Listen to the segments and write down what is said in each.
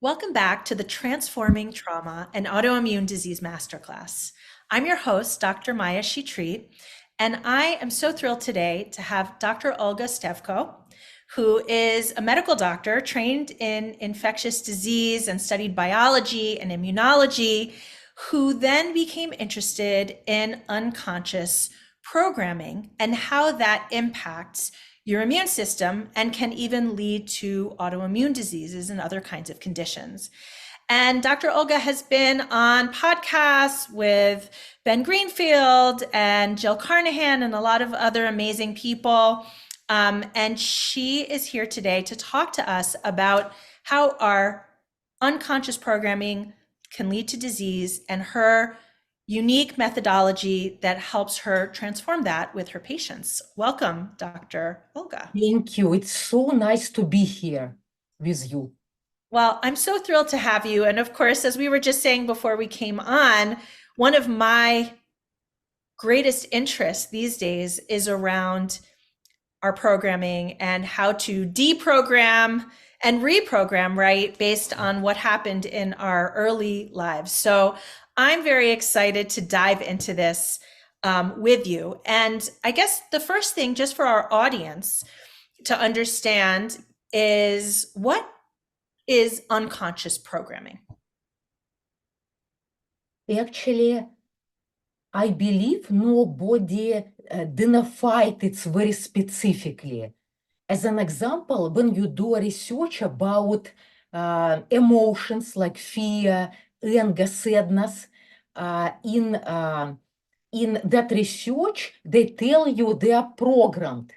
Welcome back to the Transforming Trauma and Autoimmune Disease Masterclass. I'm your host, Dr. Maya Shetreat, and I am so thrilled today to have Dr. Olga Stevko, who is a medical doctor trained in infectious disease and studied biology and immunology, who then became interested in unconscious programming and how that impacts your immune system and can even lead to autoimmune diseases and other kinds of conditions. And Dr. Olga has been on podcasts with Ben Greenfield and Jill Carnahan and a lot of other amazing people. And she is here today to talk to us about how our unconscious programming can lead to disease and her unique methodology that helps her transform that with her patients. Welcome, Dr. Olga. Thank you. It's so nice to be here with you. Well, I'm so thrilled to have you. And of course, as we were just saying before we came on, one of my greatest interests these days is around our programming and how to deprogram and reprogram, right, based on what happened in our early lives. So I'm very excited to dive into this with you. And I guess the first thing, just for our audience to understand, is what is unconscious programming? Actually, I believe nobody identified it very specifically. As an example, when you do a research about emotions like fear, anger, sadness, in that research, they tell you they are programmed.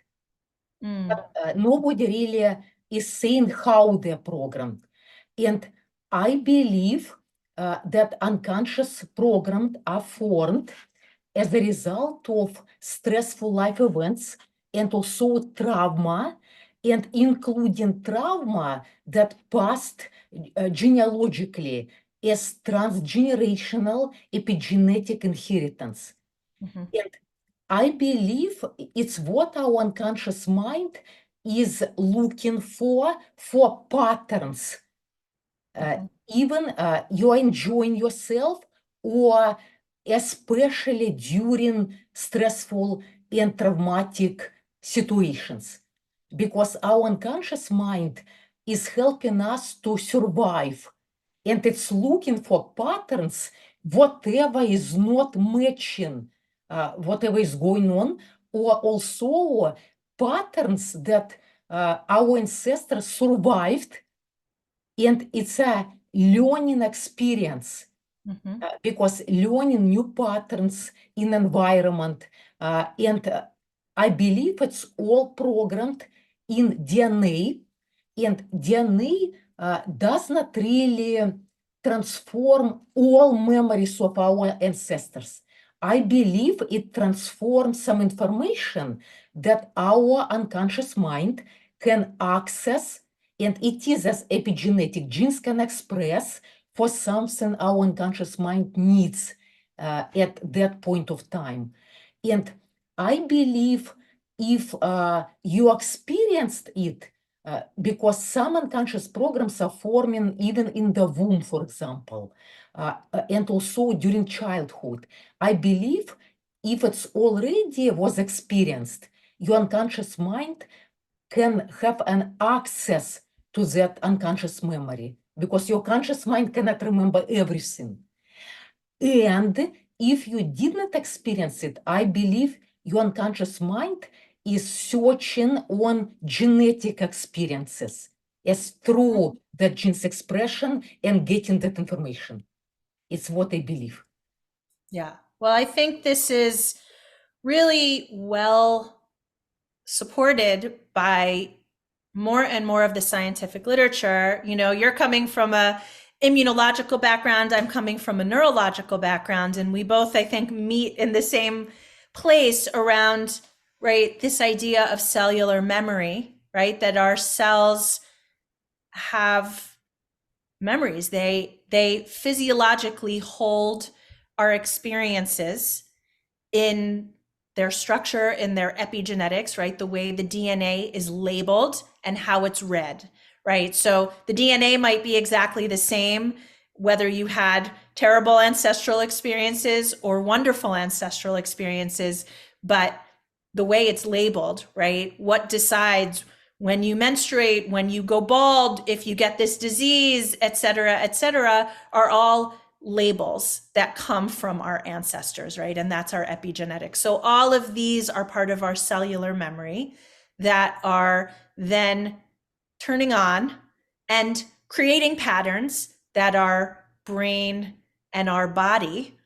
But nobody really is saying how they're programmed. And I believe that unconscious programs are formed as a result of stressful life events and also trauma, and including trauma that passed genealogically as transgenerational epigenetic inheritance. Mhm. And I believe it's what our unconscious mind is looking for patterns. Mhm. Even you're enjoying yourself, or especially during stressful and traumatic situations. Because our unconscious mind is helping us to survive, and it's looking for patterns, whatever is not matching whatever is going on, or also patterns that our ancestors survived, and it's a learning experience Mhm. because learning new patterns in environment, and I believe it's all programmed in DNA, and DNA does not really transform all memories of our ancestors. I believe it transforms some information that our unconscious mind can access, and it is as epigenetic genes can express for something our unconscious mind needs at that point of time. And I believe if you experienced it, because some unconscious programs are forming even in the womb, for example, and also during childhood. I believe if it's already was experienced, your unconscious mind can have an access to that unconscious memory, because your conscious mind cannot remember everything. And if you did not experience it, I believe your unconscious mind is searching on genetic experiences as through that gene's expression and getting that information. It's what I believe. Yeah. Well, I think this is really well supported by more and more of the scientific literature. You know, you're coming from a immunological background, I'm coming from a neurological background, and we both, I think, meet in the same place around, right, this idea of cellular memory, right? That our cells have memories. They physiologically hold our experiences in their structure, in their epigenetics, right? The way the DNA is labeled and how it's read, right? So the DNA might be exactly the same, whether you had terrible ancestral experiences or wonderful ancestral experiences, but the way it's labeled, right? What decides when you menstruate, when you go bald, if you get this disease, et cetera, are all labels that come from our ancestors, right? And that's our epigenetics. So all of these are part of our cellular memory that are then turning on and creating patterns that our brain and our body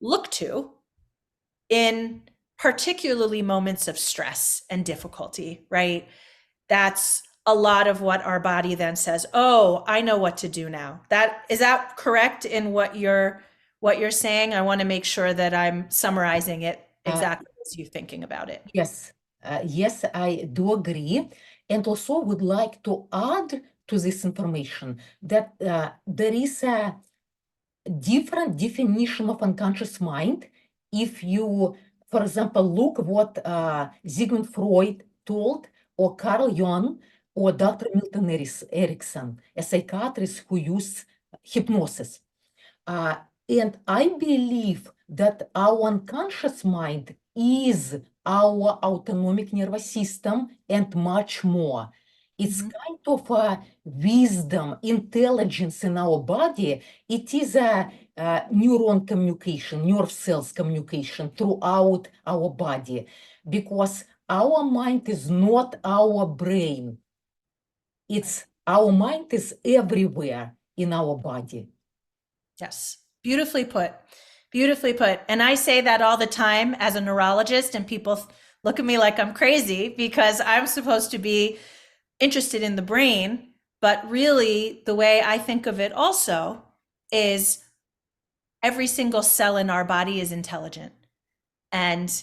look to in particularly moments of stress and difficulty, right? That's a lot of what our body then says, "Oh, I know what to do now." That is that correct in what you're saying? I want to make sure that I'm summarizing it Uh, exactly as you're thinking about it. yes, yes, I do agree. And also would like to add to this information that there is a different definition of unconscious mind. If you, for example, look what Sigmund Freud told, or Carl Jung, or Dr. Milton Erickson, a psychiatrist who used hypnosis. Uh, and I believe that our unconscious mind is our autonomic nervous system and much more. It's Mhm. kind of a wisdom, intelligence in our body. It is a neuron communication, nerve cells communication throughout our body, because our mind is not our brain. It's our mind is everywhere in our body. Yes, beautifully put. Beautifully put. And I say that all the time as a neurologist, and people look at me like I'm crazy because I'm supposed to be interested in the brain. But really, the way I think of it also is every single cell in our body is intelligent. And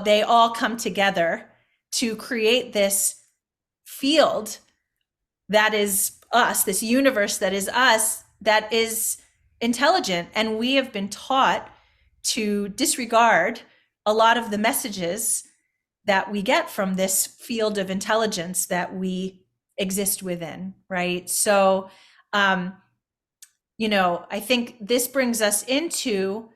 they all come together to create this field that is us, this universe that is us, that is intelligent. And we have been taught to disregard a lot of the messages that we get from this field of intelligence that we exist within, right? So, um, I think this brings us into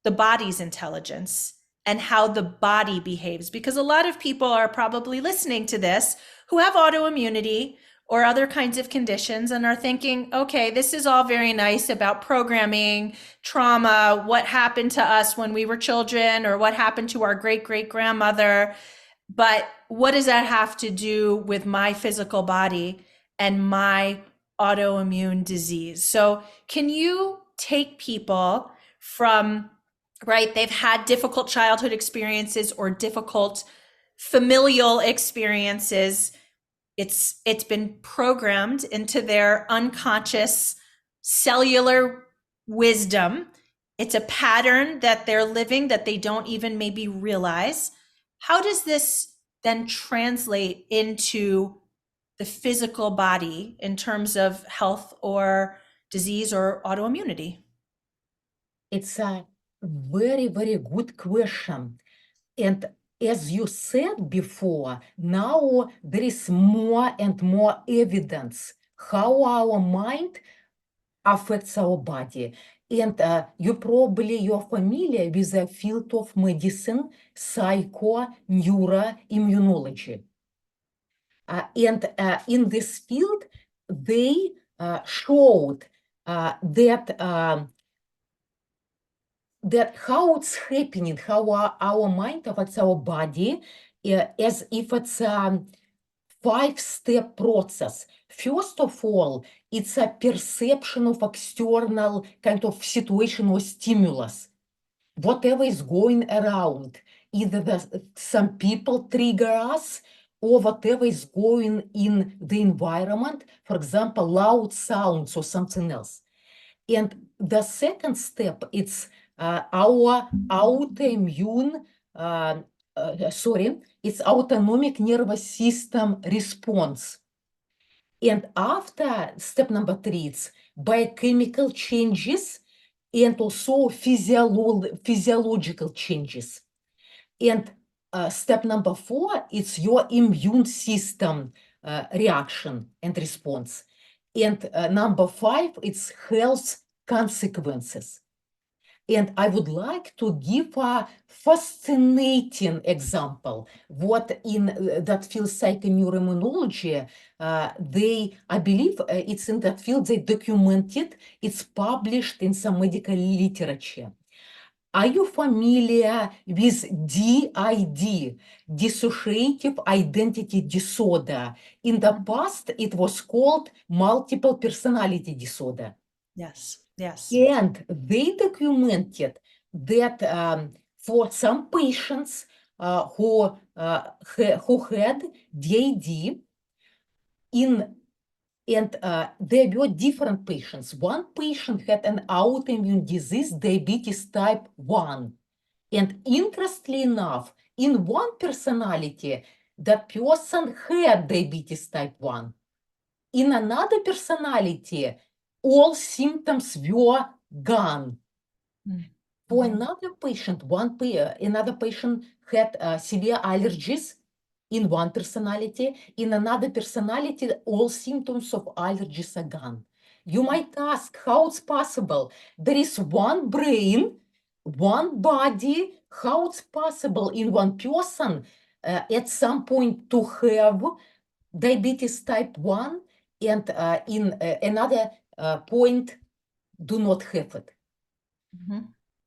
the body's intelligence and how the body behaves. Because a lot of people are probably listening to this who have autoimmunity or other kinds of conditions and are thinking, okay, this is all very nice about programming, trauma, what happened to us when we were children, or what happened to our great great grandmother. But what does that have to do with my physical body and my autoimmune disease? So, can you take people from, right, they've had difficult childhood experiences or difficult familial experiences, it's been programmed into their unconscious cellular wisdom. It's a pattern that they're living that they don't even maybe realize. How does this then translate into the physical body in terms of health or disease or autoimmunity? It's a very, very good question. And as you said before, now there is more and more evidence how our mind affects our body. And you're familiar with the field of medicine, neuroimmunology. And in this field, they showed that how it's happening, how our mind affects our body, as if it's a five-step process. First of all, it's a perception of external kind of situation or stimulus. Whatever is going around, either some people trigger us or whatever is going in the environment, for example, loud sounds or something else. And the second step, it's our autoimmune, it's autonomic nervous system response. And after step number 3, it's biochemical changes and also physiological changes. And step number 4, it's your immune system reaction and response. And number 5, it's health consequences. And I would like to give a fascinating example. What in that field, psychoneuroimmunology, I believe it's in that field, they documented, it's published in some medical literature. Are you familiar with DID, dissociative identity disorder? In the past, it was called multiple personality disorder. Yes, yes. And they documented that for some patients who had DID, there were different patients. One patient had an autoimmune disease, diabetes type 1. And interestingly enough, in one personality, that person had diabetes type 1. In another personality, all symptoms were gone. For another patient, another patient had severe allergies in one personality. In another personality, all symptoms of allergies are gone. You might ask how it's possible. There is one brain, one body. How it's possible in one person at some point to have diabetes type 1 and in another point do not have it.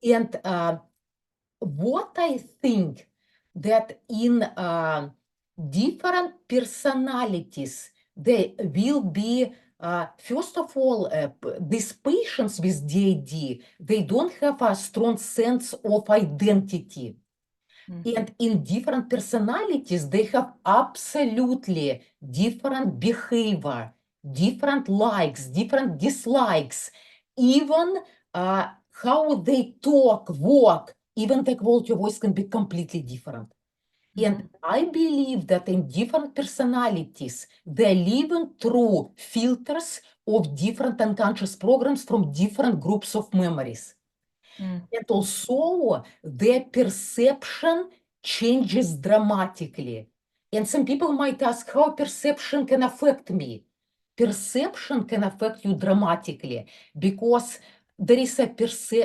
And what I think that in different personalities, there will be, first of all, these patients with DID, they don't have a strong sense of identity. And in different personalities, they have absolutely different behavior, different likes, different dislikes, even how they talk, walk, even the quality of voice can be completely different. And I believe that in different personalities, they're living through filters of different unconscious programs from different groups of memories. And also their perception changes dramatically. And some people might ask how perception can affect me. Perception can affect you dramatically because there is a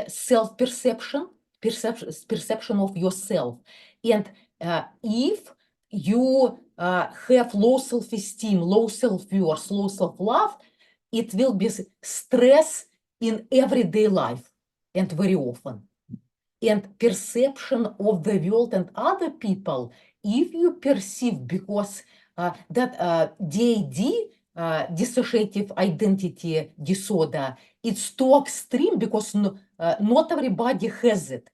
self-perception, perception of yourself. And if you have low self-esteem, low self-worth, low self-love, it will be stress in everyday life and very often. And perception of the world and other people, if you perceive, because that DID, dissociative identity disorder, it's too extreme because not everybody has it.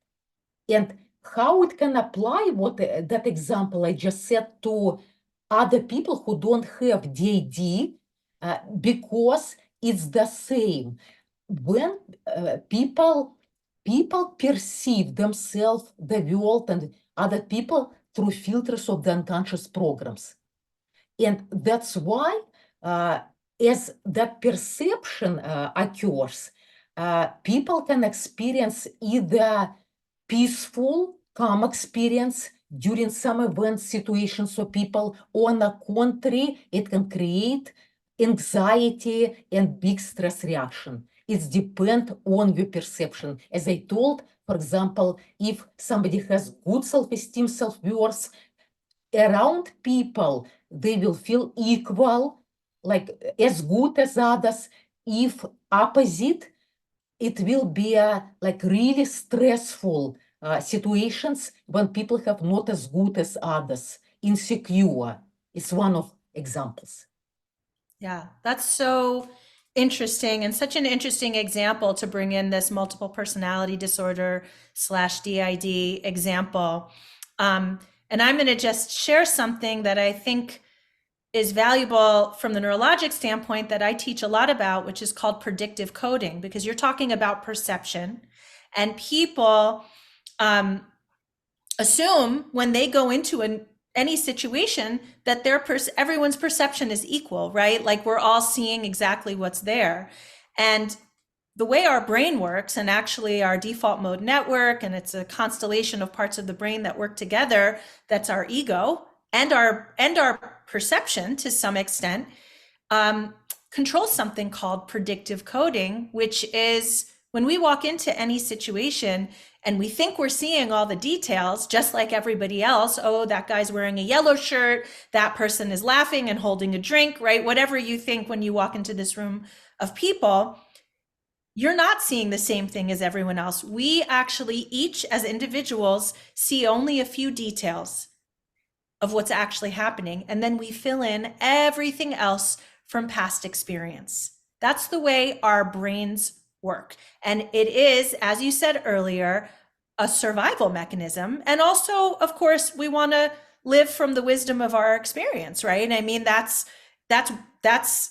And how it can apply what that example I just said to other people who don't have DID, because it's the same. When people perceive themselves, the world, and other people through filters of the unconscious programs. And that's why, as that perception occurs, people can experience either peaceful, calm experience during some events, situations, or people, or on the contrary, it can create anxiety and big stress reaction. It depends on your perception. As I told, for example, if somebody has good self-esteem, self-worth, around people, they will feel equal, like as good as others. If opposite, it will be like really stressful situations when people have not as good as others, insecure. It's one of examples. Yeah, that's so interesting and such an interesting example to bring in this multiple personality disorder slash DID example. And I'm going to just share something that I think is valuable from the neurologic standpoint that I teach a lot about, which is called predictive coding, because you're talking about perception and people assume when they go into any situation that everyone's perception is equal, right? Like we're all seeing exactly what's there. And the way our brain works, and actually our default mode network, and it's a constellation of parts of the brain that work together, that's our ego, and our perception to some extent um, controls something called predictive coding, which is when we walk into any situation and we think we're seeing all the details, just like everybody else. Oh, that guy's wearing a yellow shirt. That person is laughing and holding a drink, right? Whatever you think when you walk into this room of people, you're not seeing the same thing as everyone else. We actually, each as individuals, see only a few details of what's actually happening. And then we fill in everything else from past experience. That's the way our brains work. And it is, as you said earlier, a survival mechanism. And also, of course, we want to live from the wisdom of our experience, right? I mean, that's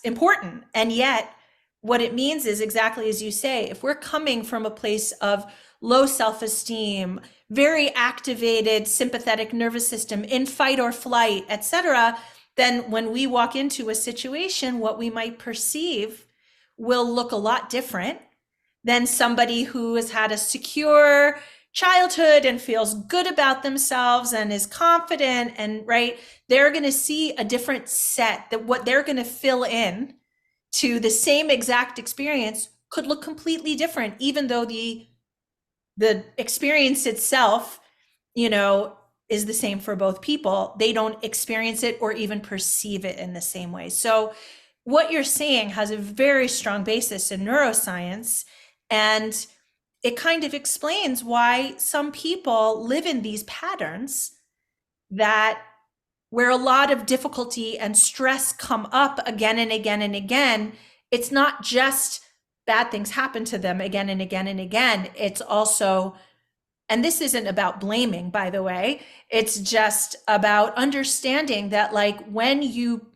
important. And yet, what it means is exactly as you say, if we're coming from a place of low self-esteem, very activated sympathetic nervous system in fight or flight, etc., then when we walk into a situation, what we might perceive will look a lot different than somebody who has had a secure childhood and feels good about themselves and is confident and right. They're going to see a different set, that what they're going to fill in to the same exact experience could look completely different, even though the experience itself, you know, is the same for both people. They don't experience it or even perceive it in the same way. So what you're saying has a very strong basis in neuroscience, and it kind of explains why some people live in these patterns that where a lot of difficulty and stress come up again and again and again. It's not just bad things happen to them again and again and again. It's also, and this isn't about blaming, by the way, it's just about understanding that, like, when you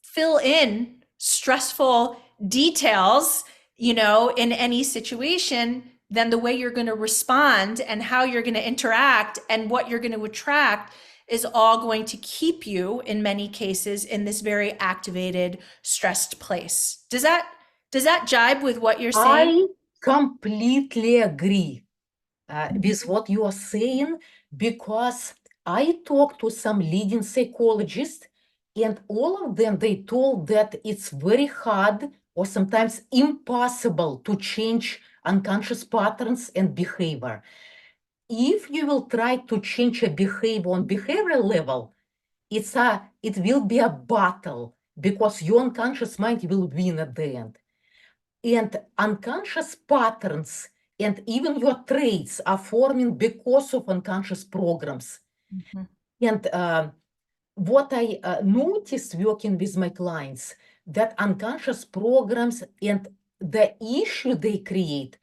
fill in stressful details, you know, in any situation, then the way you're going to respond and how you're going to interact and what you're going to attract is all going to keep you, in many cases, in this very activated, stressed place. Does that jibe with what you're saying? I completely agree with what you are saying, because I talked to some leading psychologists, and all of them, they told that it's very hard or sometimes impossible to change unconscious patterns and behavior. If you will try to change a behavior on behavioral level, it will be a battle, because your unconscious mind will win at the end. And unconscious patterns and even your traits are forming because of unconscious programs. Mhm. And what I noticed working with my clients, that unconscious programs and the issue they create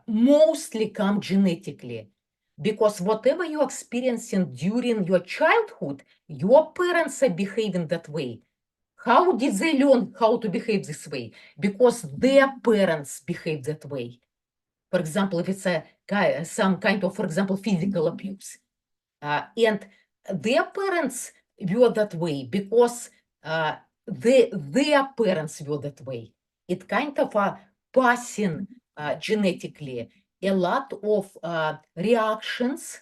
mostly come genetically. Because whatever you're experiencing during your childhood, your parents are behaving that way. How did they learn how to behave this way? Because their parents behave that way. For example, if it's some kind of, for example, physical abuse. And their parents were that way because their parents were that way. It kind of passing genetically a lot of reactions,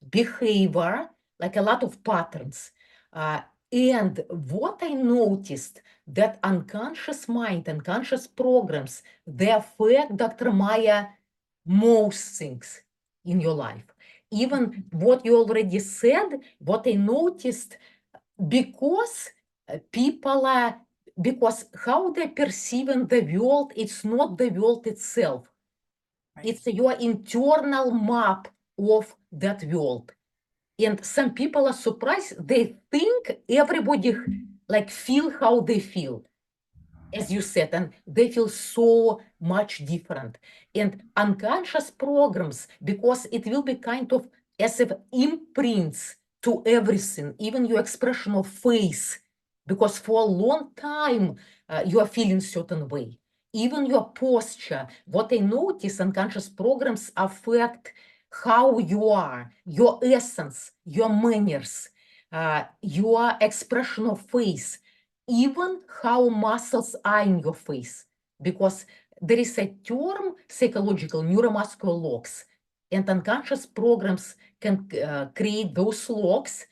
behavior, like a lot of patterns. And what I noticed, that unconscious mind, unconscious programs, they affect, Dr. Maya, most things in your life. Even what you already said, what I noticed, because people are, because how they're perceiving the world, it's not the world itself. Right. It's your internal map of that world. And some people are surprised. They think everybody like feel how they feel, as you said, and they feel so much different. And unconscious programs, because it will be kind of as if imprints to everything, even your expression of face, because for a long time you are feeling certain way. Even your posture, what I notice, unconscious programs affect how you are, your essence, your manners, your expression of face, even how muscles are in your face, because there is a term, psychological neuromuscular locks, and unconscious programs can create those locks,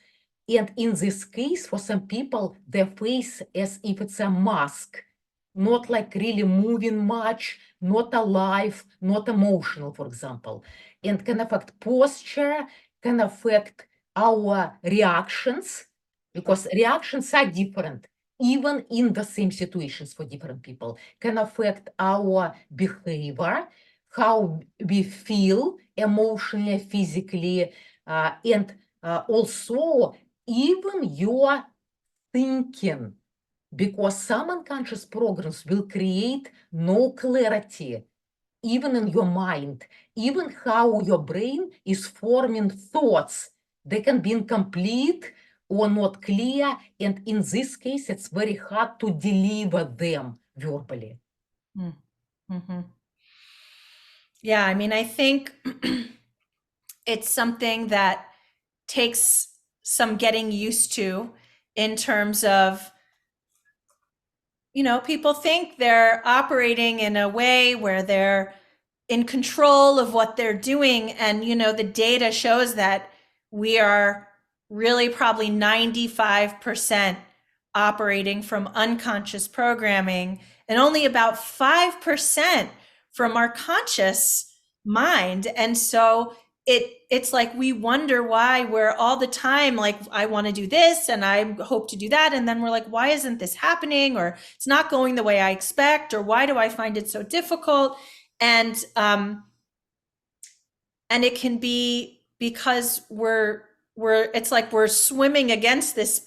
And in this case, for some people, their face as if it's a mask, not like really moving much, not alive, not emotional, for example. And can affect posture, can affect our reactions, because reactions are different, even in the same situations for different people, can affect our behavior, how we feel emotionally, physically, and also even your thinking, because some unconscious programs will create no clarity, even in your mind, even how your brain is forming thoughts. They can be incomplete or not clear, and in this case, it's very hard to deliver them verbally. Mm-hmm. Yeah, I mean, I think it's something that takes some getting used to in terms of, people think they're operating in a way where they're in control of what they're doing. And, the data shows that we are really probably 95% operating from unconscious programming and only about 5% from our conscious mind. And so it's like we wonder why we're all the time like, I want to do this and I hope to do that, and then we're like, why isn't this happening, or it's not going the way I expect, or why do I find it so difficult? And it can be because we're it's like we're swimming against this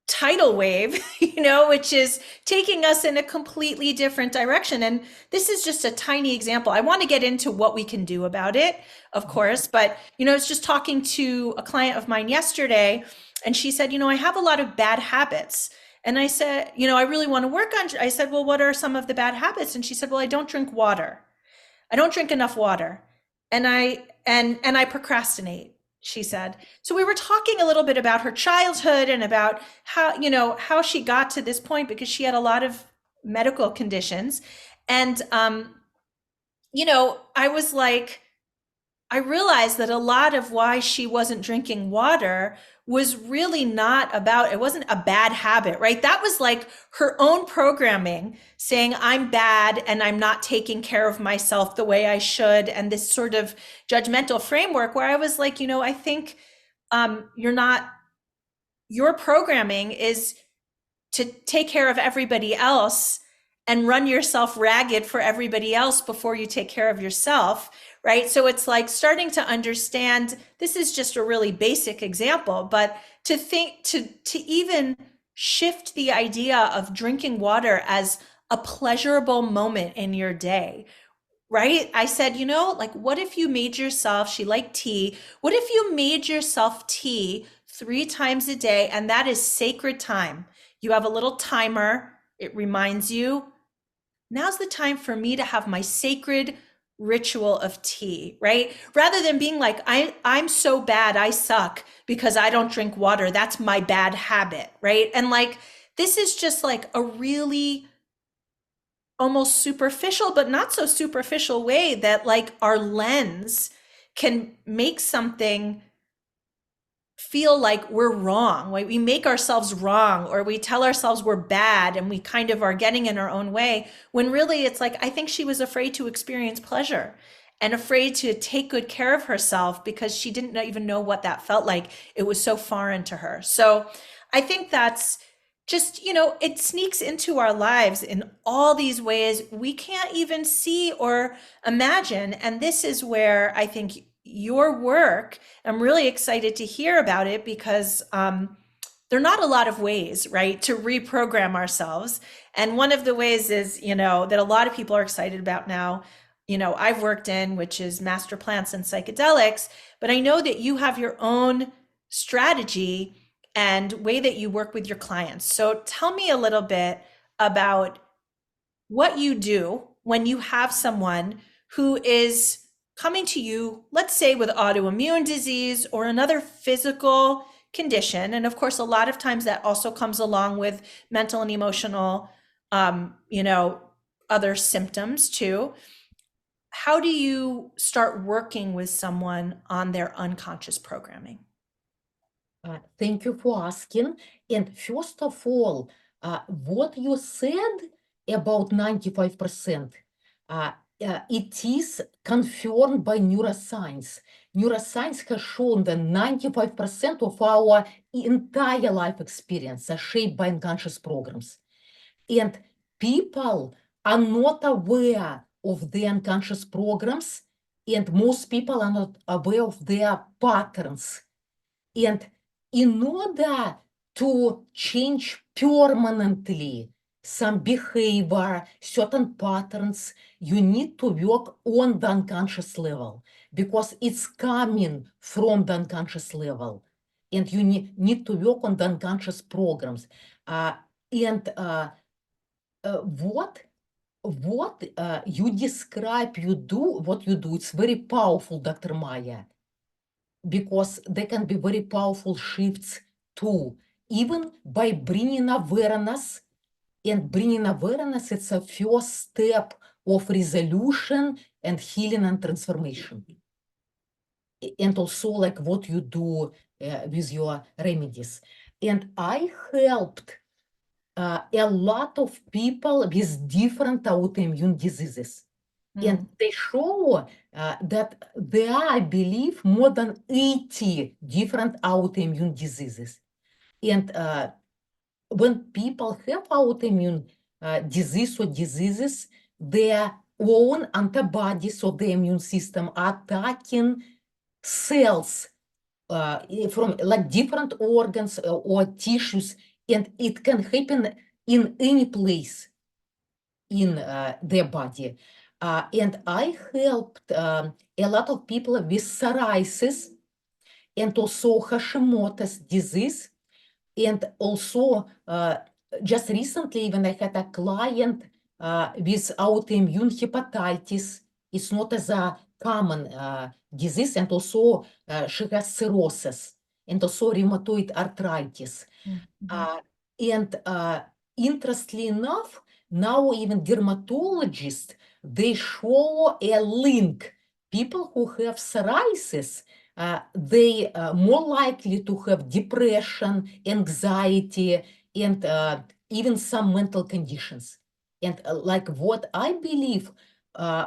tidal wave, which is taking us in a completely different direction. And this is just a tiny example. I want to get into what we can do about it, of course, but I was just talking to a client of mine yesterday, and she said, I have a lot of bad habits. And I said, I really want to work on. I said, well, what are some of the bad habits? And she said, well, I don't drink water. I don't drink enough water. And I procrastinate, she said. So we were talking a little bit about her childhood and about how she got to this point, because she had a lot of medical conditions. And I was like, I realized that a lot of why she wasn't drinking water was really not about, it wasn't a bad habit, right? That was like her own programming saying, I'm bad and I'm not taking care of myself the way I should. And this sort of judgmental framework where I was like, I think you're not, your programming is to take care of everybody else and run yourself ragged for everybody else before you take care of yourself, right? So it's like starting to understand, this is just a really basic example, but to think to even shift the idea of drinking water as a pleasurable moment in your day, right? I said, like, what if you made yourself, she liked tea, what if you made yourself tea 3 times a day, and that is sacred time? You have a little timer, it reminds you, now's the time for me to have my sacred ritual of tea, right? Rather than being like, I'm so bad, I suck because I don't drink water. That's my bad habit, right? And like, this is just like a really almost superficial, but not so superficial way that like our lens can make something feel like we're wrong, right? We make ourselves wrong, or we tell ourselves we're bad, and we kind of are getting in our own way, when really it's like, I think she was afraid to experience pleasure and afraid to take good care of herself because she didn't even know what that felt like. It was so foreign to her. So I think that's just, it sneaks into our lives in all these ways we can't even see or imagine. And this is where I think your work, I'm really excited to hear about it, because there are not a lot of ways, right, to reprogram ourselves. And one of the ways is, that a lot of people are excited about now, I've worked in, which is master plants and psychedelics, but I know that you have your own strategy and way that you work with your clients. So tell me a little bit about what you do when you have someone who is coming to you, let's say with autoimmune disease or another physical condition. And of course, a lot of times that also comes along with mental and emotional, um, you know, other symptoms too. How do you start working with someone on their unconscious programming? Thank you for asking. And first of all, what you said about 95%, it is confirmed by neuroscience. Neuroscience has shown that 95% of our entire life experience are shaped by unconscious programs. And people are not aware of the unconscious programs, and most people are not aware of their patterns. And in order to change permanently some behavior, certain patterns, you need to work on the unconscious level because it's coming from the unconscious level. And you need to work on the unconscious programs. And what you describe, what you do, it's very powerful, Dr. Maya, because there can be very powerful shifts too, even by bringing awareness. And bringing awareness, it's a first step of resolution and healing and transformation. And also like what you do with your remedies. And I helped a lot of people with different autoimmune diseases. And they show that there are, I believe, more than 80 different autoimmune diseases. And when people have autoimmune disease or diseases, their own antibodies of the immune system are attacking cells from like different organs or tissues, and it can happen in any place in their body. And I helped a lot of people with psoriasis and also Hashimoto's disease. And also, just recently, even I had a client with autoimmune hepatitis. It's not as a common disease, and also she has cirrhosis and also rheumatoid arthritis. And interestingly enough, now even dermatologists, they show a link. People who have psoriasis, they are more likely to have depression, anxiety, and even some mental conditions. And like what I believe,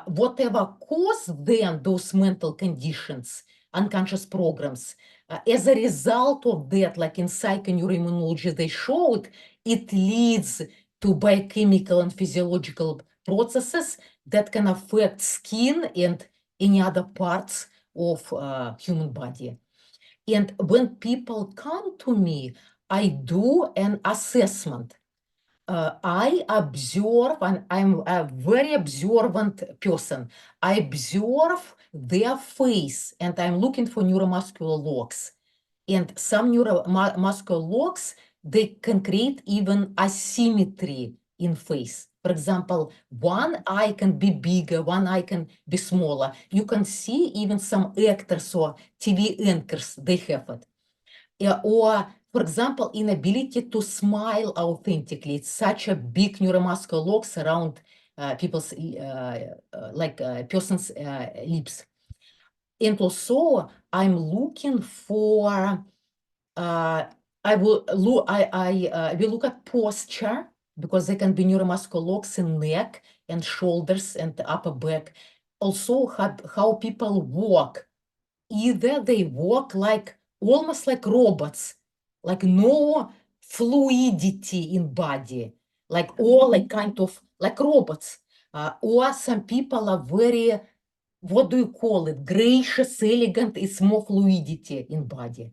whatever caused them those mental conditions, unconscious programs, as a result of that, like in psychoneuroimmunology, they showed it leads to biochemical and physiological processes that can affect skin and any other parts of human body. And when people come to me, I do an assessment. I observe, and I'm a very observant person. I observe their face, and I'm looking for neuromuscular locks. And some neuromuscular locks, they can create even asymmetry in face. For example, one eye can be bigger, one eye can be smaller. You can see even some actors or TV anchors, they have it. Or, for example, inability to smile authentically. It's such a big neuromuscular locks around people's, person's lips. And also, I'm looking for we look at posture because there can be neuromuscular locks in neck and shoulders and upper back. Also, how people walk. Either they walk like almost like robots, like no fluidity in body, like all like kind of like robots. Or some people are very, what do you call it? Gracious, elegant, it's more fluidity in body.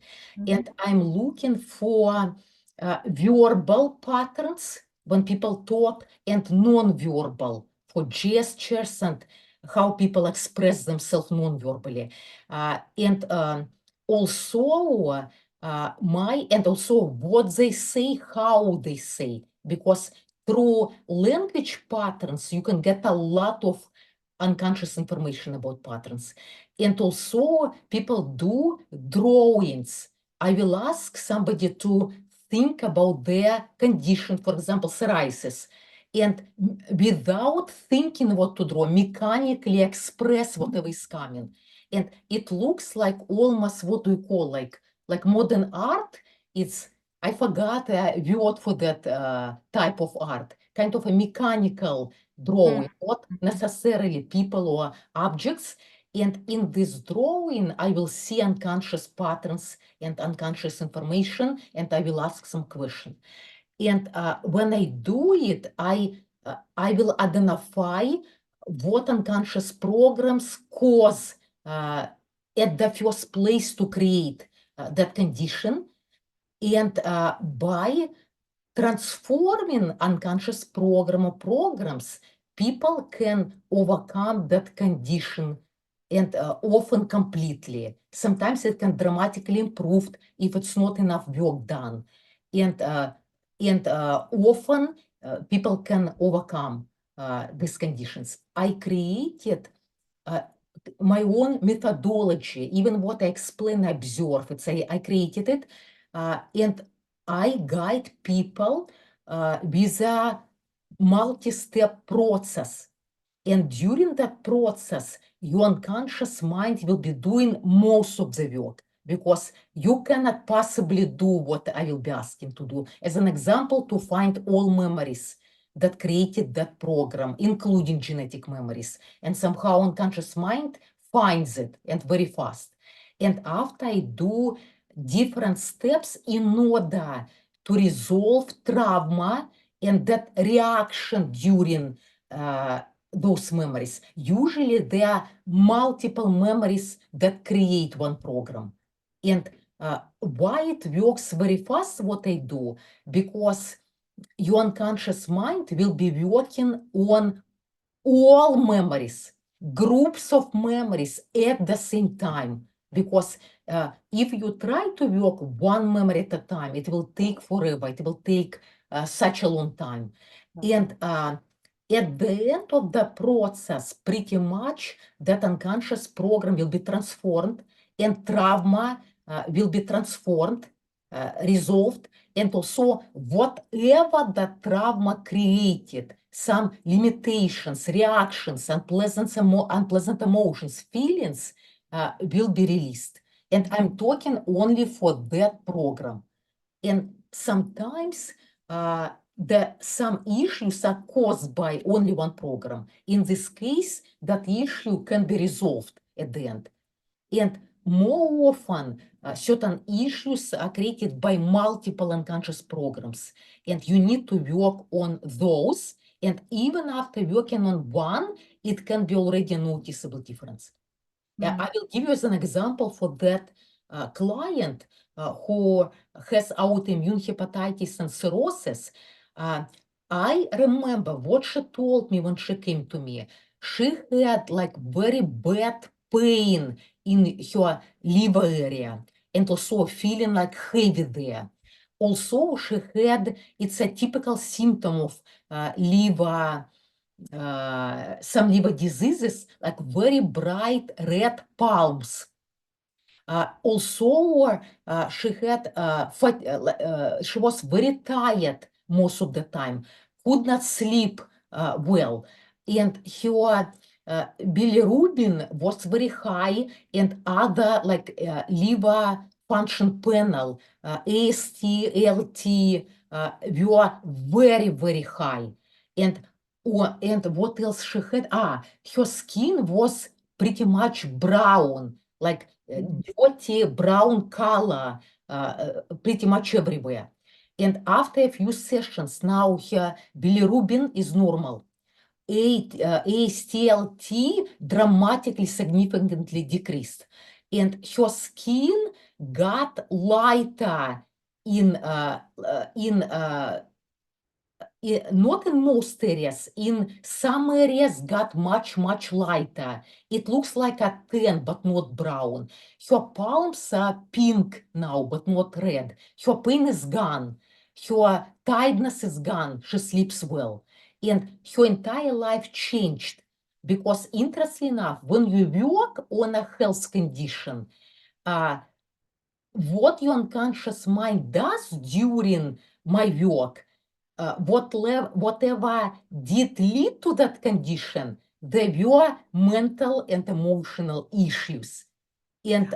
And I'm looking for verbal patterns when people talk and non-verbal for gestures and how people express themselves non-verbally. And also and also what they say, how they say, because through language patterns, you can get a lot of unconscious information about patterns. And also people do drawings. I will ask somebody to think about their condition, for example, psoriasis, and without thinking what to draw, mechanically express whatever is coming. And it looks like almost what we call like modern art, I forgot a word for that type of art, kind of a mechanical drawing, not necessarily people or objects. And in this drawing, I will see unconscious patterns and unconscious information, and I will ask some question. And when I do it, I will identify what unconscious programs cause at the first place to create that condition. And by transforming unconscious program or programs, people can overcome that condition, and often completely. Sometimes it can dramatically improve if it's not enough work done. And, often people can overcome these conditions. I created uh, my own methodology, even what I explain, I observe. I created it, and I guide people with a multi-step process. And during that process, your unconscious mind will be doing most of the work, because you cannot possibly do what I will be asking to do. As an example, to find all memories that created that program, including genetic memories. And somehow unconscious mind finds it, and very fast. And after I do different steps in order to resolve trauma and that reaction during those memories. Usually there are multiple memories that create one program. And why it works very fast, what I do, because your unconscious mind will be working on all memories, groups of memories at the same time. Because if you try to work one memory at a time, it will take forever. It will take such a long time. And at the end of the process, pretty much that unconscious program will be transformed, and trauma will be transformed, resolved, and also whatever the trauma created, some limitations, reactions, unpleasant emotions, feelings will be released. And I'm talking only for that program. And sometimes some issues are caused by only one program. In this case, that issue can be resolved at the end. And more often, certain issues are created by multiple unconscious programs, and you need to work on those. And even after working on one, it can be already a noticeable difference. I will give you as an example for that client who has autoimmune hepatitis and cirrhosis. I remember what she told me when she came to me. She had like very bad pain in her liver area, and also feeling like heavy there. Also, it's a typical symptom of liver some liver diseases, like very bright red palms. Also, she was very tired most of the time, could not sleep well, and her bilirubin was very high, and other liver function panel, AST, ALT, were very, very high. And what else she had? Her skin was pretty much brown, like dirty brown color, pretty much everywhere. And after a few sessions, now her bilirubin is normal. ASTLT dramatically, significantly decreased. And her skin got lighter not in most areas, in some areas got much, much lighter. It looks like a tan, but not brown. Her palms are pink now, but not red. Her pain is gone. Her tiredness is gone. She sleeps well. And her entire life changed. Because interestingly enough, when you work on a health condition, what your unconscious mind does during my work, whatever did lead to that condition, there were mental and emotional issues. and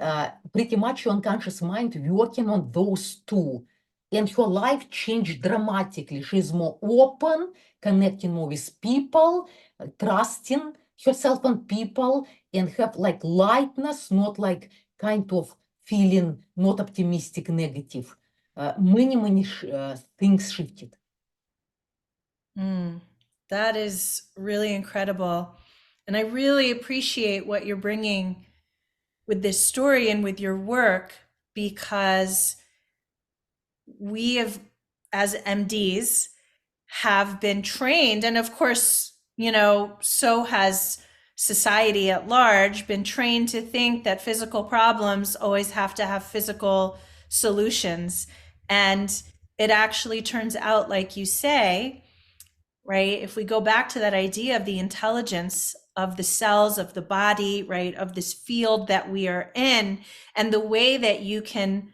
pretty much your unconscious mind working on those two. And her life changed dramatically. She's more open, connecting more with people, trusting herself and people, and have like lightness, not like kind of feeling not optimistic, negative. Many things shifted. Mm, that is really incredible. And I really appreciate what you're bringing with this story and with your work because we have, as MDs, have been trained, and of course, so has society at large been trained to think that physical problems always have to have physical solutions. And it actually turns out, like you say, right? If we go back to that idea of the intelligence of the cells of the body, right, of this field that we are in, and the way that you can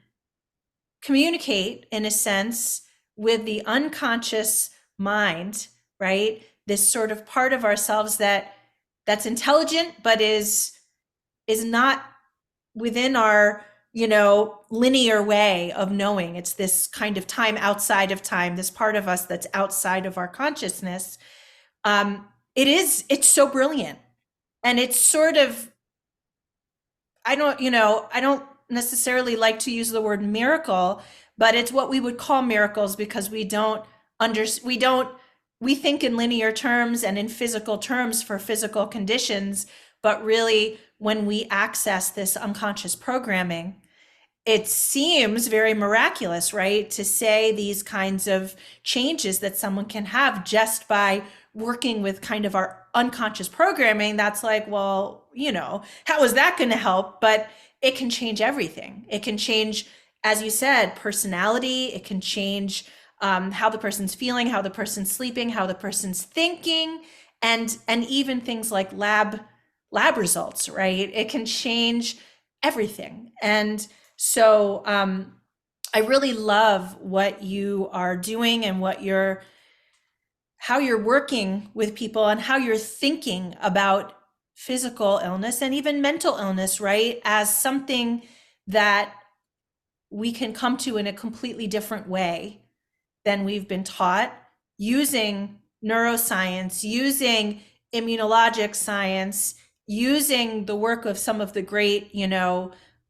communicate in a sense with the unconscious mind, right? This sort of part of ourselves that's intelligent but is not within our linear way of knowing. It's this kind of time outside of time, this part of us that's outside of our consciousness. It's so brilliant, and it's sort of, I don't necessarily like to use the word miracle, but it's what we would call miracles because we don't, we think in linear terms and in physical terms for physical conditions, but really when we access this unconscious programming, it seems very miraculous, right? To say these kinds of changes that someone can have just by working with kind of our unconscious programming. That's like, well, how is that going to help? But it can change everything. It can change, as you said, personality. It can change how the person's feeling, how the person's sleeping, how the person's thinking, and even things like lab results, right? It can change everything. And so I really love what you are doing and how you're working with people and how you're thinking about physical illness and even mental illness, right? As something that we can come to in a completely different way than we've been taught, using neuroscience, using immunologic science, using the work of some of the great,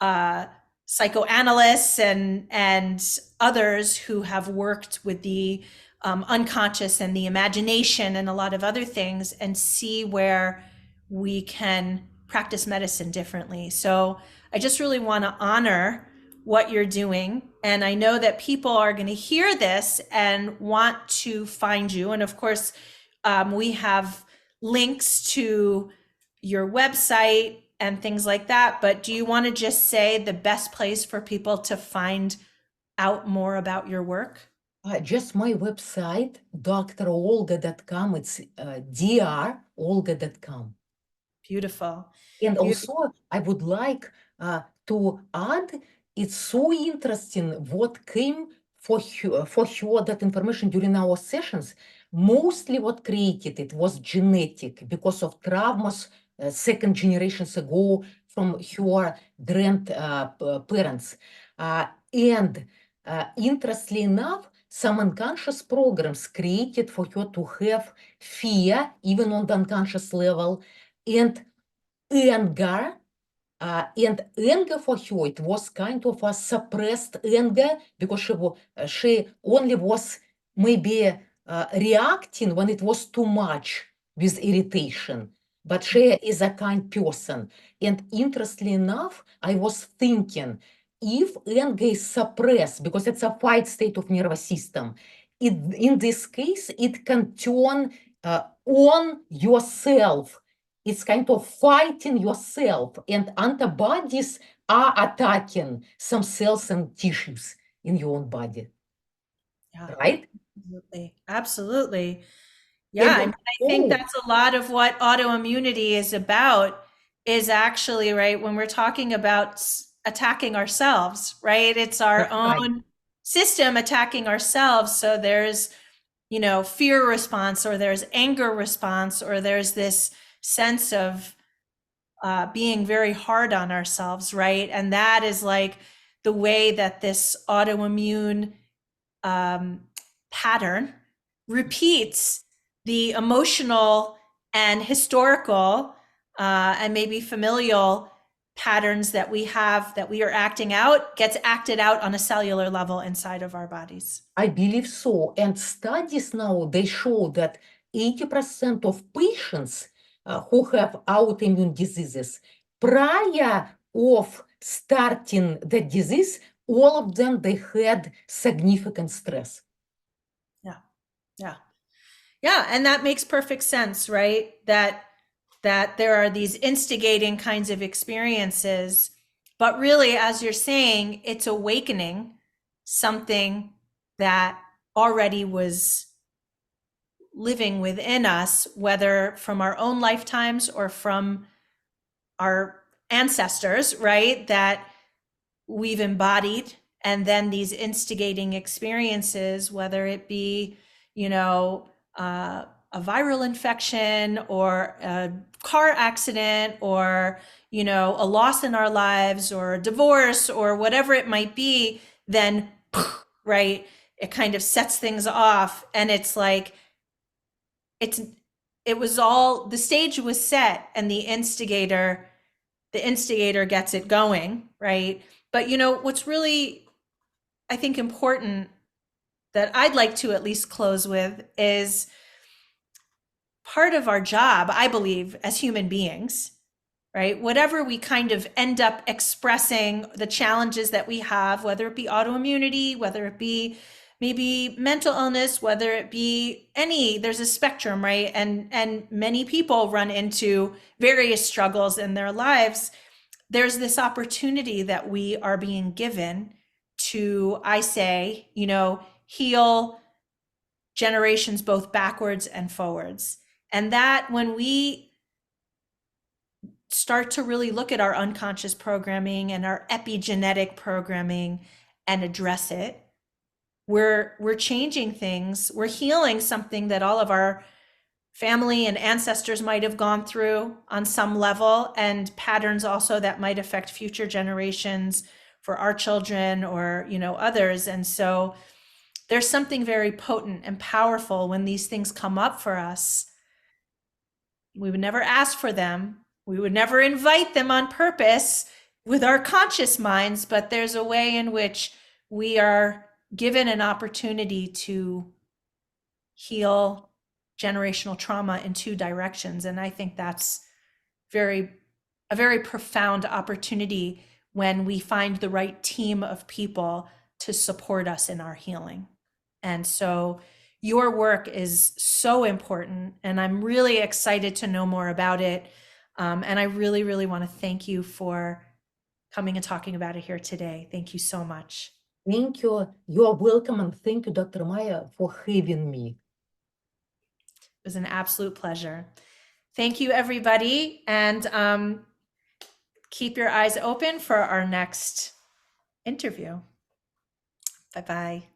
uh, psychoanalysts and others who have worked with the unconscious and the imagination and a lot of other things, and see where we can practice medicine differently. So I just really want to honor what you're doing. And I know that people are going to hear this and want to find you. And of course, we have links to your website and things like that. But do you want to just say the best place for people to find out more about your work? Just my website, drolga.com. It's drolga.com. Beautiful. And Beautiful. also, I would like to add, it's so interesting what came for sure that information during our sessions. Mostly what created it was genetic because of traumas second generations ago from her grandparents. And interestingly enough, some unconscious programs created for her to have fear, even on the unconscious level, and anger. And anger for her, it was kind of a suppressed anger because she only was maybe reacting when it was too much with irritation. But she is a kind person. And interestingly enough, I was thinking, if anger is suppressed, because it's a fight state of nervous system, in this case, it can turn on yourself. It's kind of fighting yourself, and antibodies are attacking some cells and tissues in your own body, Yeah, right? absolutely. Absolutely. Yeah, And I mean, I think oh, that's a lot of what autoimmunity is about, is actually, right, when we're talking about attacking ourselves, right? It's our that's right. own system attacking ourselves. So there's, fear response, or there's anger response, or there's this sense being very hard on ourselves, right? And that is like the way that this autoimmune pattern repeats the emotional and historical and maybe familial patterns that we have that we are acting out gets acted out on a cellular level inside of our bodies. I believe so. And studies now, they show that 80% of patients who have autoimmune diseases, prior of starting the disease, all of them, they had significant stress. Yeah. Yeah. Yeah, and that makes perfect sense, right? That there are these instigating kinds of experiences, but really, as you're saying, it's awakening something that already was living within us, whether from our own lifetimes or from our ancestors, right? That we've embodied, and then these instigating experiences, whether it be, you know, a viral infection or a car accident or, you know, a loss in our lives or a divorce or whatever it might be, then right, it kind of sets things off, and it's like it's it was all, the stage was set, and the instigator gets it going, right? But you know, what's really, I think, important that I'd like to at least close with is part of our job, I believe, as human beings, right? Whatever we kind of end up expressing, the challenges that we have, whether it be autoimmunity, whether it be maybe mental illness, whether it be any, there's a spectrum, right? And many people run into various struggles in their lives. There's this opportunity that we are being given to, I say, you know, heal generations both backwards and forwards. And that when we start to really look at our unconscious programming and our epigenetic programming and address it, we're changing things. We're healing something that all of our family and ancestors might have gone through on some level, and patterns also that might affect future generations for our children or, you know, others. And so there's something very potent and powerful when these things come up for us. We would never ask for them. We would never invite them on purpose with our conscious minds, but there's a way in which we are given an opportunity to heal generational trauma in two directions. And I think that's a very profound opportunity when we find the right team of people to support us in our healing. And so your work is so important, and I'm really excited to know more about it. And I really, really want to thank you for coming and talking about it here today. Thank you so much. Thank you. You are welcome, and thank you, Dr. Maya, for having me. It was an absolute pleasure. Thank you, everybody. And keep your eyes open for our next interview. Bye-bye.